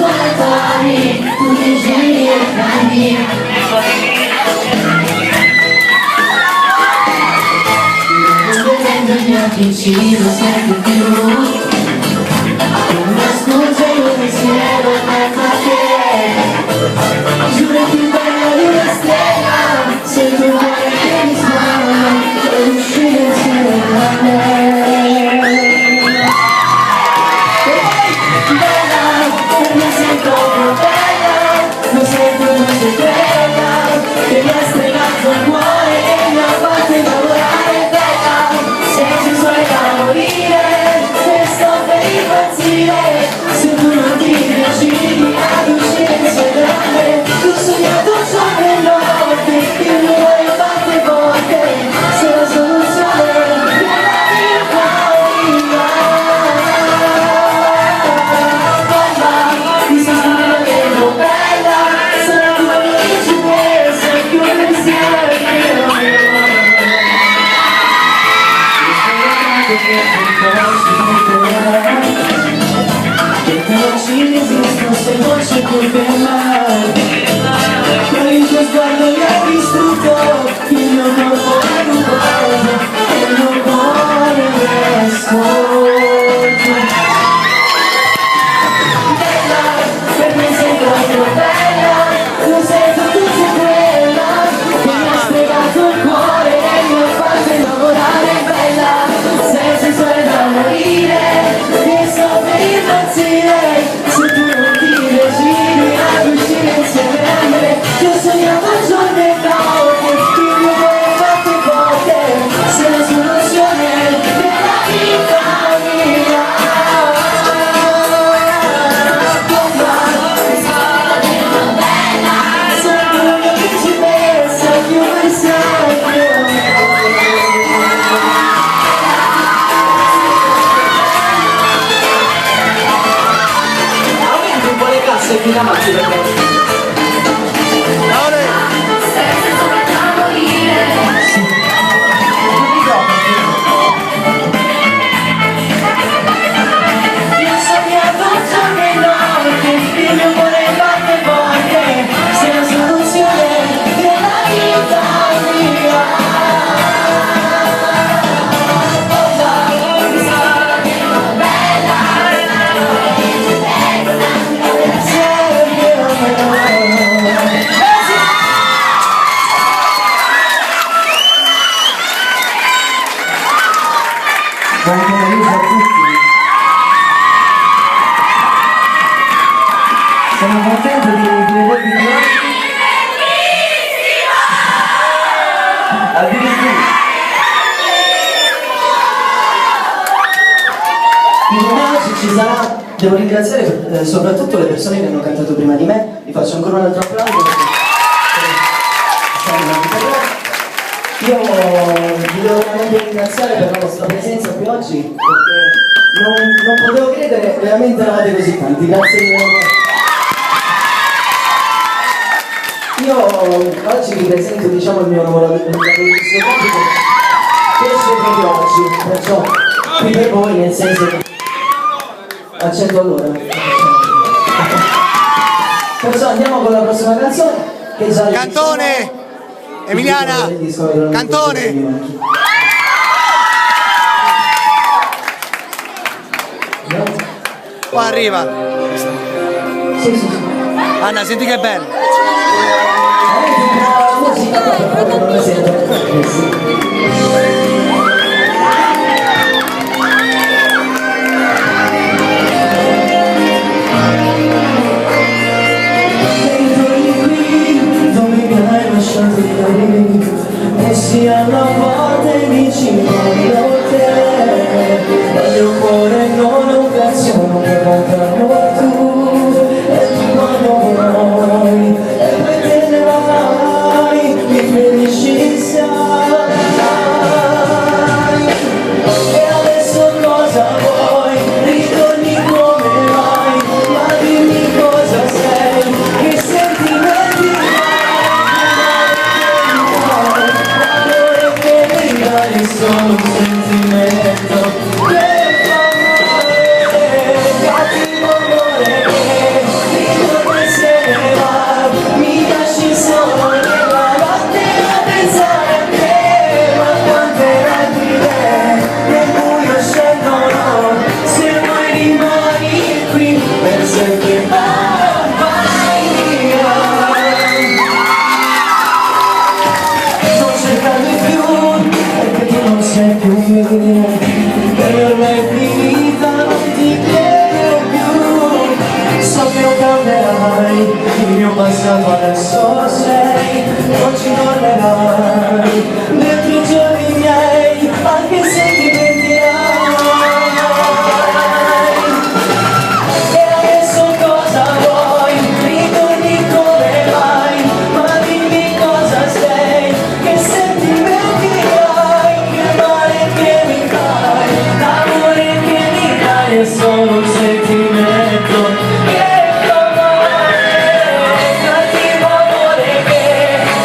suonatori, tu mi giri e cani. Vedendo gli occhi ci lo sento più. Una scusa io pensiero ma che giuro più bella di una stella. Se tu vuoi che mi suona, puoi uscire insieme a me. Se non c'è colpe mai, con il tuo sguardo mi hai distrutto, il mio corpo è rubato e il mio cuore è ascolto. Bella, per me sei troppo bella, lo sento tu sei quella che mi ha stregato il cuore e mi ha fatto innamorare. Bella, sei sensuale da morire e sto per impazzire. Se tu giri ad uscire insieme a me, io sogniamo giorno e notte, il mio cuore batte forte, sei la soluzione della vita mia. Sei tu la mia principessa, più versaglio. Se fino a maggio per me. Io sognato giorno e notte, il mio cuore batte forte, sei la soluzione della vita mia. Buon pomeriggio a tutti. Sono contento di vedervi qui oggi. Addirittura. Quindi oggi ci sarà, devo ringraziare soprattutto le persone che hanno cantato prima di me, vi faccio ancora un altro applauso. Io vi devo veramente ringraziare per la vostra presenza qui oggi, perché non potevo credere, veramente eravate così tanti, grazie mille. Io oggi vi presento, diciamo, il mio lavoro discografico che esce proprio oggi, perciò qui per voi, nel senso che accendo allora. Perciò andiamo con la prossima canzone che già Cantone! Emiliana! Cantone! Qua arriva! Sì. Anna, senti che bello! La musica proprio non la sento. E siamo a volte vicino a te, voglio un cuore non un pezzo che cantano tu, e tu quando vuoi e poi te ne vai, mi ferisci sai, il mio passato adesso sei, non ci tornerai, dentro i giorni miei, anche se ti pentirai. E adesso cosa vuoi? Ritorni come vai, ma dimmi cosa sei, che sentimentirai, che male che mi fai, l'amore che mi dai è solo un sentimento che cattivo amore che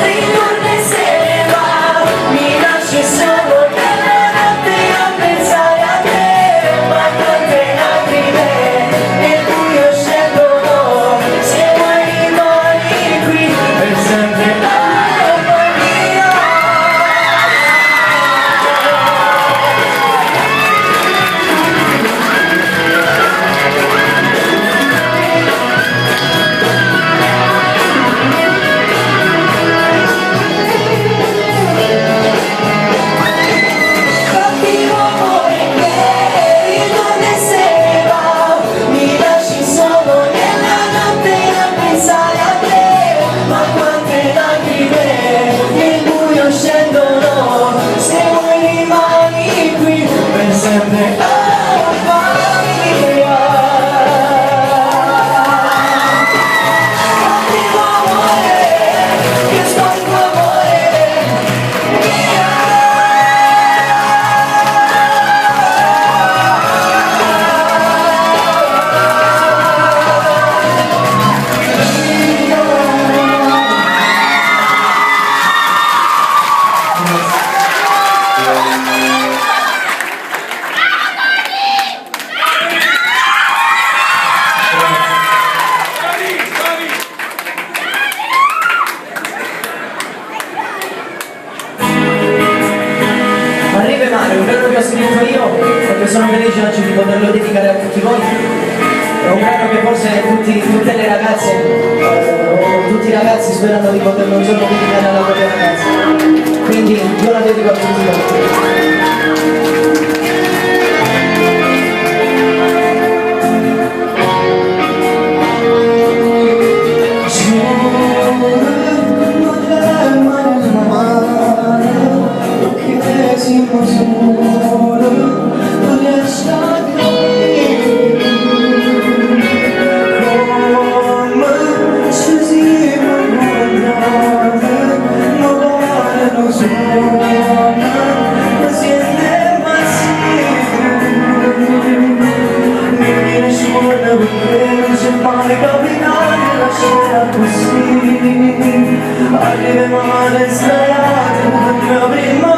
ritorna e se ne va, mi lasci solo nella notte a pensare a te, ma tante lacrime nel buio scendono, se vuoi rimani qui per sempre, mamma mia. Cattivo amore che ritorna e se ne va, mi lasci solo nella notte a pensare a te, ma quante lacrime nel buio scendono, se vuoi rimani qui per sempre, mamma mia. Cattivo amore, che storico amore mia. Arriva Mare, un brano che ho scritto io e che sono felice oggi di poterlo dedicare a tutti voi. È un brano che forse tutte le ragazze o tutti i ragazzi sperano di poterlo un giorno dedicare alla propria ragazza. Quindi io la dedico a tutti voi. Arriva male sdraiato, proprio prima